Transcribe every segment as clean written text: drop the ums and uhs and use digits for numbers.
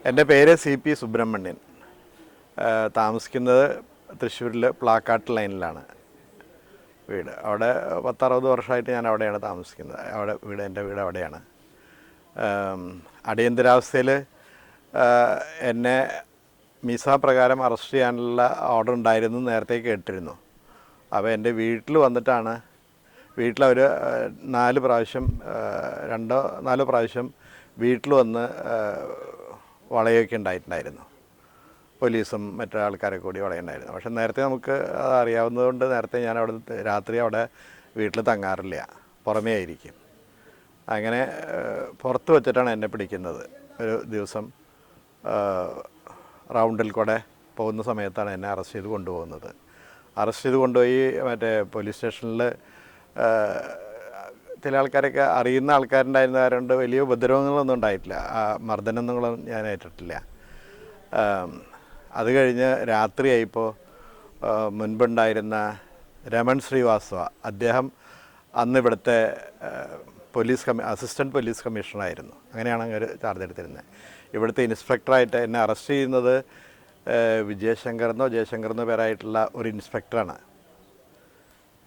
എൻ്റെ പേര് CP സുബ്രഹ്മണ്യൻ. താമസിക്കുന്നത് തൃശ്ശൂരിൽ പ്ലാക്കാട്ട് ലൈനിലാണ് വീട്. അവിടെ 10-60 വർഷമായിട്ട് ഞാൻ അവിടെയാണ് താമസിക്കുന്നത്. എൻ്റെ വീട് അവിടെയാണ്. അടിയന്തരാവസ്ഥയിൽ എന്നെ മിസ പ്രകാരം അറസ്റ്റ് ചെയ്യാനുള്ള ഓർഡർ ഉണ്ടായിരുന്നു നേരത്തെ കേട്ടിരുന്നു. അപ്പോൾ എൻ്റെ വീട്ടിൽ വന്നിട്ടാണ് വീട്ടിലവർ 4 പ്രാവശ്യം 2-4 പ്രാവശ്യം വീട്ടിൽ വന്ന് വളയൊക്കെ ഉണ്ടായിട്ടുണ്ടായിരുന്നു. പോലീസും മറ്റു ആൾക്കാരെ കൂടി വളയുണ്ടായിരുന്നു. പക്ഷെ നേരത്തെ നമുക്ക് അറിയാവുന്നതുകൊണ്ട് നേരത്തെ ഞാൻ രാത്രി അവിടെ വീട്ടിൽ തങ്ങാറില്ല, പുറമേ ആയിരിക്കും. അങ്ങനെ പുറത്ത് വെച്ചിട്ടാണ് എന്നെ പിടിക്കുന്നത്. ഒരു ദിവസം റൗണ്ടിൽ കൂടെ പോകുന്ന സമയത്താണ് എന്നെ അറസ്റ്റ് ചെയ്ത് കൊണ്ടുപോകുന്നത്. അറസ്റ്റ് ചെയ്ത് കൊണ്ടുപോയി മറ്റേ പോലീസ് സ്റ്റേഷനിൽ ചില ആൾക്കാരൊക്കെ അറിയുന്ന ആൾക്കാരുണ്ടായിരുന്നവരുണ്ട്. വലിയ ഉപദ്രവങ്ങളൊന്നും ഉണ്ടായിട്ടില്ല, മർദ്ദനങ്ങളൊന്നും ഞാൻ ഏറ്റിട്ടില്ല. അത് കഴിഞ്ഞ് രാത്രിയായിപ്പോൾ മുൻപുണ്ടായിരുന്ന രമൺ ശ്രീവാസ്തവ, അദ്ദേഹം അന്ന് ഇവിടുത്തെ അസിസ്റ്റൻറ്റ് പോലീസ് കമ്മീഷണറായിരുന്നു. അങ്ങനെയാണ് അങ്ങനെ ചാർജ് എടുത്തിരുന്നത്. ഇവിടുത്തെ ഇൻസ്പെക്ടറായിട്ട് എന്നെ അറസ്റ്റ് ചെയ്യുന്നത് ജയശങ്കറെന്നോ പേരായിട്ടുള്ള ഒരു ഇൻസ്പെക്ടറാണ്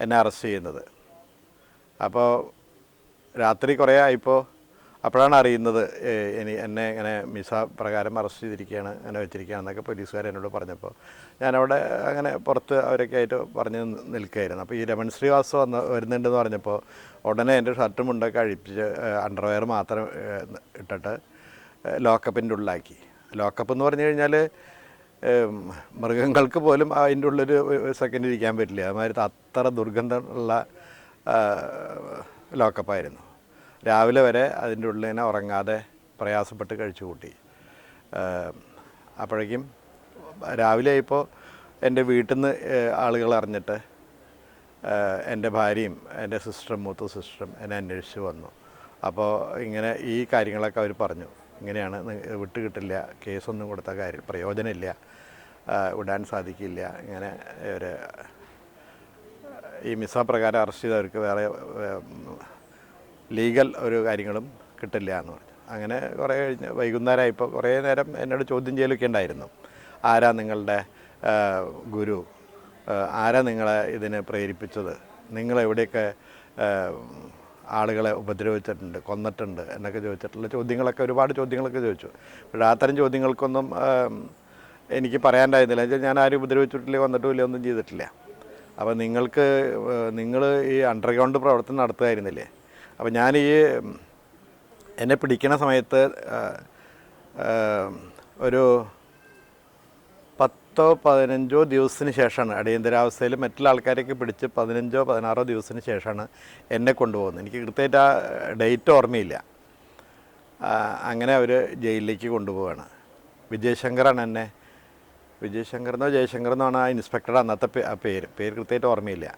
എന്നെ അറസ്റ്റ് ചെയ്യുന്നത്. അപ്പോൾ രാത്രി കുറേ ആയിപ്പോൾ അപ്പോഴാണ് അറിയുന്നത് എന്നെ ഇങ്ങനെ മിസ പ്രകാരം അറസ്റ്റ് ചെയ്തിരിക്കുകയാണ്, അങ്ങനെ വെച്ചിരിക്കുകയാണെന്നൊക്കെ പോലീസുകാർ എന്നോട് പറഞ്ഞപ്പോൾ ഞാനവിടെ അങ്ങനെ പുറത്ത് അവരൊക്കെ ആയിട്ട് പറഞ്ഞ് നിൽക്കുകയായിരുന്നു. അപ്പോൾ ഈ രമൺ ശ്രീവാസ്തവ വരുന്നുണ്ടെന്ന് പറഞ്ഞപ്പോൾ ഉടനെ എൻ്റെ ഷർട്ടും മുണ്ടൊക്കെ അഴിപ്പിച്ച് അണ്ടർവെയർ മാത്രം ഇട്ടിട്ട് ലോക്കപ്പിൻ്റെ ഉള്ളിലാക്കി. ലോക്കപ്പ് എന്ന് പറഞ്ഞു കഴിഞ്ഞാൽ മൃഗങ്ങൾക്ക് പോലും അതിൻ്റെ ഉള്ളൊരു സെക്കൻഡ് ഇരിക്കാൻ പറ്റില്ല. അതുമാതിരി അത്ര ദുർഗന്ധമുള്ള ലോക്കപ്പായിരുന്നു. രാവിലെ വരെ അതിൻ്റെ ഉള്ളിൽ തന്നെ ഉറങ്ങാതെ പ്രയാസപ്പെട്ട് കഴിച്ചു കൂട്ടി. അപ്പോഴേക്കും രാവിലെ ആയപ്പോൾ എൻ്റെ വീട്ടിൽ നിന്ന് ആളുകൾ അറിഞ്ഞിട്ട് എൻ്റെ ഭാര്യയും എൻ്റെ മൂത്ത സിസ്റ്ററും എന്നെ അന്വേഷിച്ച് വന്നു. അപ്പോൾ ഇങ്ങനെ ഈ കാര്യങ്ങളൊക്കെ അവർ പറഞ്ഞു, ഇങ്ങനെയാണ്, വിട്ട് കിട്ടില്ല, കേസൊന്നും കൊടുത്ത പ്രയോജനമില്ല, വിടാൻ സാധിക്കില്ല, ഇങ്ങനെ ഒരു ഈ മിസ പ്രകാരം അറസ്റ്റ് ചെയ്തവർക്ക് വേറെ ലീഗൽ ഒരു കാര്യങ്ങളും കിട്ടില്ല എന്ന് പറഞ്ഞു. അങ്ങനെ കുറേ കഴിഞ്ഞ് വൈകുന്നേരമായപ്പോൾ കുറേ നേരം എന്നോട് ചോദ്യം ചെയ്യലൊക്കെ ഉണ്ടായിരുന്നു. ആരാ നിങ്ങളുടെ ഗുരു, ആരാ നിങ്ങളെ ഇതിന് പ്രേരിപ്പിച്ചത്, നിങ്ങളെവിടെയൊക്കെ ആളുകളെ ഉപദ്രവിച്ചിട്ടുണ്ട്, കൊന്നിട്ടുണ്ട് എന്നൊക്കെ ചോദിച്ചിട്ടുള്ള ചോദ്യങ്ങളൊക്കെ, ഒരുപാട് ചോദ്യങ്ങളൊക്കെ ചോദിച്ചു. പക്ഷേ അത്തരം ചോദ്യങ്ങൾക്കൊന്നും എനിക്ക് പറയാനുണ്ടായിരുന്നില്ല. ഞാൻ ആരും ഉപദ്രവിച്ചിട്ടില്ല, കൊന്നിട്ടുമില്ല, ഒന്നും ചെയ്തിട്ടില്ല. അപ്പോൾ നിങ്ങൾ ഈ അണ്ടർഗ്രൗണ്ട് പ്രവർത്തനം നടത്തുമായിരുന്നില്ലേ? അപ്പോൾ ഞാൻ എന്നെ പിടിക്കുന്ന സമയത്ത് ഒരു 10-15 ദിവസത്തിന് ശേഷമാണ്, അടിയന്തരാവസ്ഥയിൽ മറ്റുള്ള ആൾക്കാരൊക്കെ പിടിച്ച് 15-16 ദിവസത്തിന് ശേഷമാണ് എന്നെ കൊണ്ടുപോകുന്നത്. എനിക്ക് കൃത്യമായിട്ട് ആ ഡേറ്റ് ഓർമ്മയില്ല. അങ്ങനെ അവർ ജയിലിലേക്ക് കൊണ്ടുപോവുകയാണ്. വിജയശങ്കറാണ് എന്നെ, ജയശങ്കറെന്നോ ആണ് ആ ഇൻസ്പെക്ടറുടെ അന്നത്തെ പേര് കൃത്യമായിട്ട് ഓർമ്മയില്ല.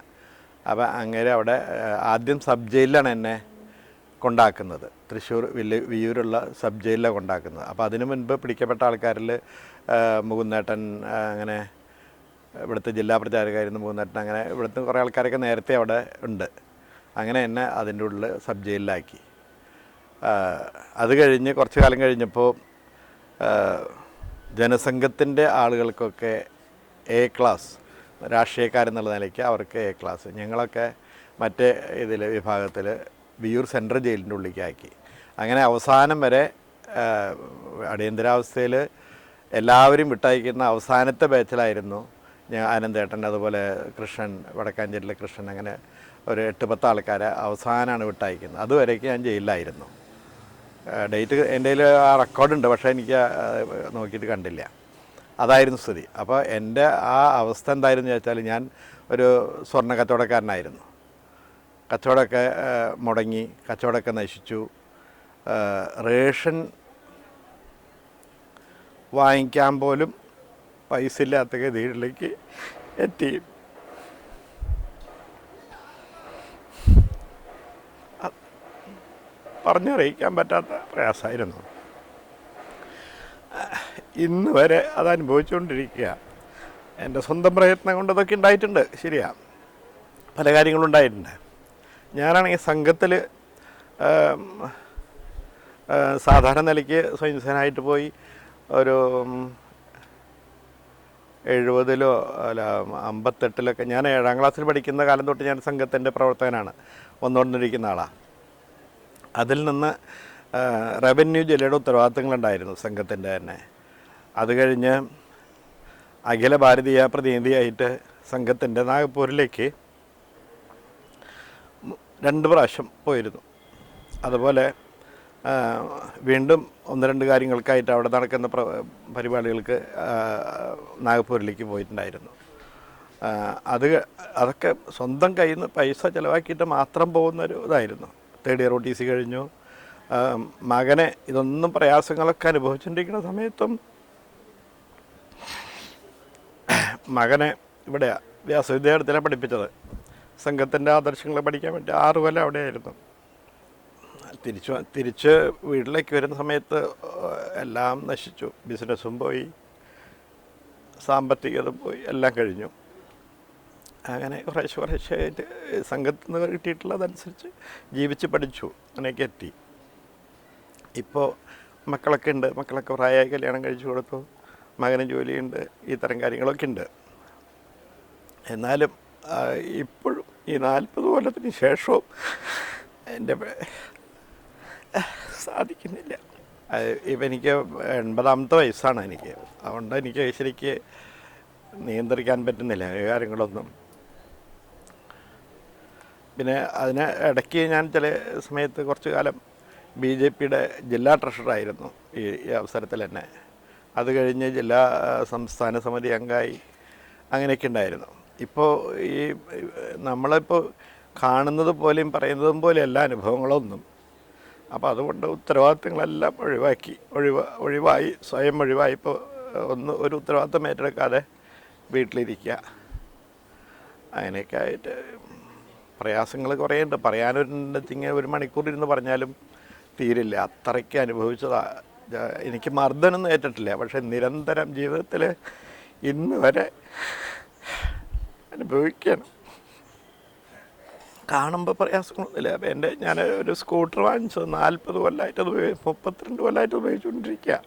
അപ്പോൾ അങ്ങനെ അവിടെ ആദ്യം സബ് ജയിലിലാണ് എന്നെ കൊണ്ടാക്കുന്നത്. തൃശ്ശൂർ വിയ്യൂരുള്ള സബ് ജയിലിലാണ് കൊണ്ടാക്കുന്നത്. അപ്പോൾ അതിനു മുൻപ് പിടിക്കപ്പെട്ട ആൾക്കാരിൽ മുകുന്ദേട്ടൻ, അങ്ങനെ ഇവിടുത്തെ ജില്ലാ പ്രചാരകായിരുന്നു മുകുന്ദേട്ടൻ, അങ്ങനെ ഇവിടുത്തെ കുറേ ആൾക്കാരൊക്കെ നേരത്തെ അവിടെ ഉണ്ട്. അങ്ങനെ എന്നെ അതിൻ്റെ ഉള്ളിൽ സബ് ജയിലിലാക്കി. അത് കഴിഞ്ഞ് കുറച്ച് കാലം കഴിഞ്ഞപ്പോൾ ജനസംഘത്തിൻ്റെ ആളുകൾക്കൊക്കെ A ക്ലാസ്, രാഷ്ട്രീയക്കാരെന്നുള്ള നിലയ്ക്ക് അവർക്ക് A ക്ലാസ്, ഞങ്ങളൊക്കെ മറ്റേ വിഭാഗത്തിൽ വിയ്യൂർ സെൻട്രൽ ജയിലിൻ്റെ ഉള്ളിലേക്കാക്കി. അങ്ങനെ അവസാനം വരെ അടിയന്തരാവസ്ഥയിൽ എല്ലാവരും വിട്ടയക്കുന്ന അവസാനത്തെ ബാച്ചിലായിരുന്നു ഞാൻ, ആനന്ദേട്ടൻ, അതുപോലെ കൃഷ്ണൻ, വടക്കാഞ്ചേരിയിലെ കൃഷ്ണൻ, അങ്ങനെ ഒരു 8-10 ആൾക്കാരെ അവസാനമാണ് വിട്ടയക്കുന്നത്. അതുവരേക്ക് ഞാൻ ജയിലിലായിരുന്നു. ഡേറ്റ് എൻ്റെ കയ്യിൽ ആ റെക്കോർഡുണ്ട്, പക്ഷേ എനിക്ക് നോക്കിയിട്ട് കണ്ടില്ല. അതായിരുന്നു സ്ഥിതി. അപ്പോൾ എൻ്റെ ആ അവസ്ഥ എന്തായിരുന്നു വെച്ചാൽ, ഞാൻ ഒരു സ്വർണ്ണ കച്ചവടക്കാരനായിരുന്നു. കച്ചവടമൊക്കെ മുടങ്ങി, കച്ചവടമൊക്കെ നശിച്ചു. റേഷൻ വാങ്ങിക്കാൻ പോലും പൈസ ഇല്ലാത്ത ഗതിയിലേക്ക് എത്തി. പറഞ്ഞറിയിക്കാൻ പറ്റാത്ത പ്രയാസമായിരുന്നു. ഇന്ന് വരെ അതനുഭവിച്ചുകൊണ്ടിരിക്കുക. എൻ്റെ സ്വന്തം പ്രയത്നം കൊണ്ട് ഇതൊക്കെ ഉണ്ടായിട്ടുണ്ട്, ശരിയാണ്, പല കാര്യങ്ങളും ഉണ്ടായിട്ടുണ്ട്. ഞാനാണെങ്കിൽ സംഘത്തിൽ സാധാരണ നിലയ്ക്ക് സ്വയംസേനായിട്ട് പോയി ഒരു 70-ലോ അല്ല 58-ലൊക്കെ ഞാൻ 7ാം ക്ലാസ്സിൽ പഠിക്കുന്ന കാലം തൊട്ട് ഞാൻ സംഘത്തിൻ്റെ പ്രവർത്തകനാണ്, വന്നുകൊണ്ടിരിക്കുന്ന ആളാണ്. അതിൽ നിന്ന് റവന്യൂ ജില്ലയുടെ ഉത്തരവാദിത്തങ്ങളുണ്ടായിരുന്നു സംഘത്തിൻ്റെ തന്നെ. അത് കഴിഞ്ഞ് അഖില ഭാരതീയ പ്രതിനിധിയായിട്ട് സംഘത്തിൻ്റെ നാഗ്പൂരിലേക്ക് 2 പ്രാവശ്യം പോയിരുന്നു. അതുപോലെ വീണ്ടും 1-2 കാര്യങ്ങൾക്കായിട്ട് അവിടെ നടക്കുന്ന പരിപാടികൾക്ക് നാഗ്പൂരിലേക്ക് പോയിട്ടുണ്ടായിരുന്നു. അതൊക്കെ സ്വന്തം കയ്യിൽ നിന്ന് പൈസ ചിലവാക്കിയിട്ട് മാത്രം പോകുന്നൊരു ഇതായിരുന്നു. 3rd ഇയർ OTC കഴിഞ്ഞു. മകനെ ഇതൊന്നും പ്രയാസങ്ങളൊക്കെ അനുഭവിച്ചുകൊണ്ടിരിക്കുന്ന സമയത്തും മകനെ ഇവിടെയാണ് വ്യാസവിദ്യാലയത്തിലാണ് പഠിപ്പിച്ചത്. സംഘത്തിൻ്റെ ആദർശങ്ങൾ പഠിക്കാൻ വേണ്ടി 6 കൊല്ലം അവിടെയായിരുന്നു. തിരിച്ച് വീട്ടിലേക്ക് വരുന്ന സമയത്ത് എല്ലാം നശിച്ചു. ബിസിനസ്സും പോയി, സാമ്പത്തികതും പോയി, എല്ലാം കഴിഞ്ഞു. അങ്ങനെ കുറേശ്ശായിട്ട് സംഘത്തിൽ നിന്ന് കിട്ടിയിട്ടുള്ളതനുസരിച്ച് ജീവിച്ച് പഠിച്ചു, അങ്ങനെയൊക്കെ എത്തി. ഇപ്പോൾ മക്കളൊക്കെ ഉണ്ട്, മക്കളൊക്കെ പ്രായമായി കല്യാണം കഴിച്ചു കൊടുത്തു, മകന് ജോലിയുണ്ട്, ഈ തരം കാര്യങ്ങളൊക്കെ ഉണ്ട്. എന്നാലും ഇപ്പോഴും ഈ 40 കൊല്ലത്തിന് ശേഷവും എൻ്റെ സാധിക്കുന്നില്ല. ഇപ്പം എനിക്ക് 80ാമത്തെ വയസ്സാണ് എനിക്ക്. അതുകൊണ്ട് എനിക്ക് ശരിക്ക് നിയന്ത്രിക്കാൻ പറ്റുന്നില്ല ഈ കാര്യങ്ങളൊന്നും. പിന്നെ അതിന് ഇടയ്ക്ക് ഞാൻ ചില സമയത്ത് കുറച്ച് കാലം BJPയുടെ ജില്ലാ ട്രഷററായിരുന്നു ഈ അവസരത്തിൽ തന്നെ. അത് കഴിഞ്ഞ് ജില്ലാ സംസ്ഥാന സമിതി അംഗമായി, അങ്ങനെയൊക്കെ ഉണ്ടായിരുന്നു. ഇപ്പോൾ ഈ നമ്മളിപ്പോൾ കാണുന്നത് പോലെയും പറയുന്നതും പോലെയല്ല അനുഭവങ്ങളൊന്നും. അപ്പോൾ അതുകൊണ്ട് ഉത്തരവാദിത്തങ്ങളെല്ലാം ഒഴിവായി സ്വയം ഒഴിവായി ഇപ്പോൾ ഒരു ഉത്തരവാദിത്തം ഏറ്റെടുക്കാതെ വീട്ടിലിരിക്കുക. അങ്ങനെയൊക്കെ ആയിട്ട് പ്രയാസങ്ങൾ കുറേ ഉണ്ട്. പറയാനൊരുണ്ടെങ്കിൽ 1 മണിക്കൂർ ഇരുന്ന് പറഞ്ഞാലും തീരില്ല, അത്രയ്ക്ക് അനുഭവിച്ചതാണ്. എനിക്ക് മർദ്ദനൊന്നും ഏറ്റിട്ടില്ല, പക്ഷെ നിരന്തരം ജീവിതത്തിൽ ഇന്ന് വരെ അനുഭവിക്കണം. കാണുമ്പോൾ പ്രയാസങ്ങളൊന്നുമില്ല. ഞാൻ ഒരു സ്കൂട്ടർ വാങ്ങിച്ചത് 40 കൊല്ലമായിട്ട് 32 കൊല്ലമായിട്ട് ഉപയോഗിച്ചുകൊണ്ടിരിക്കുക.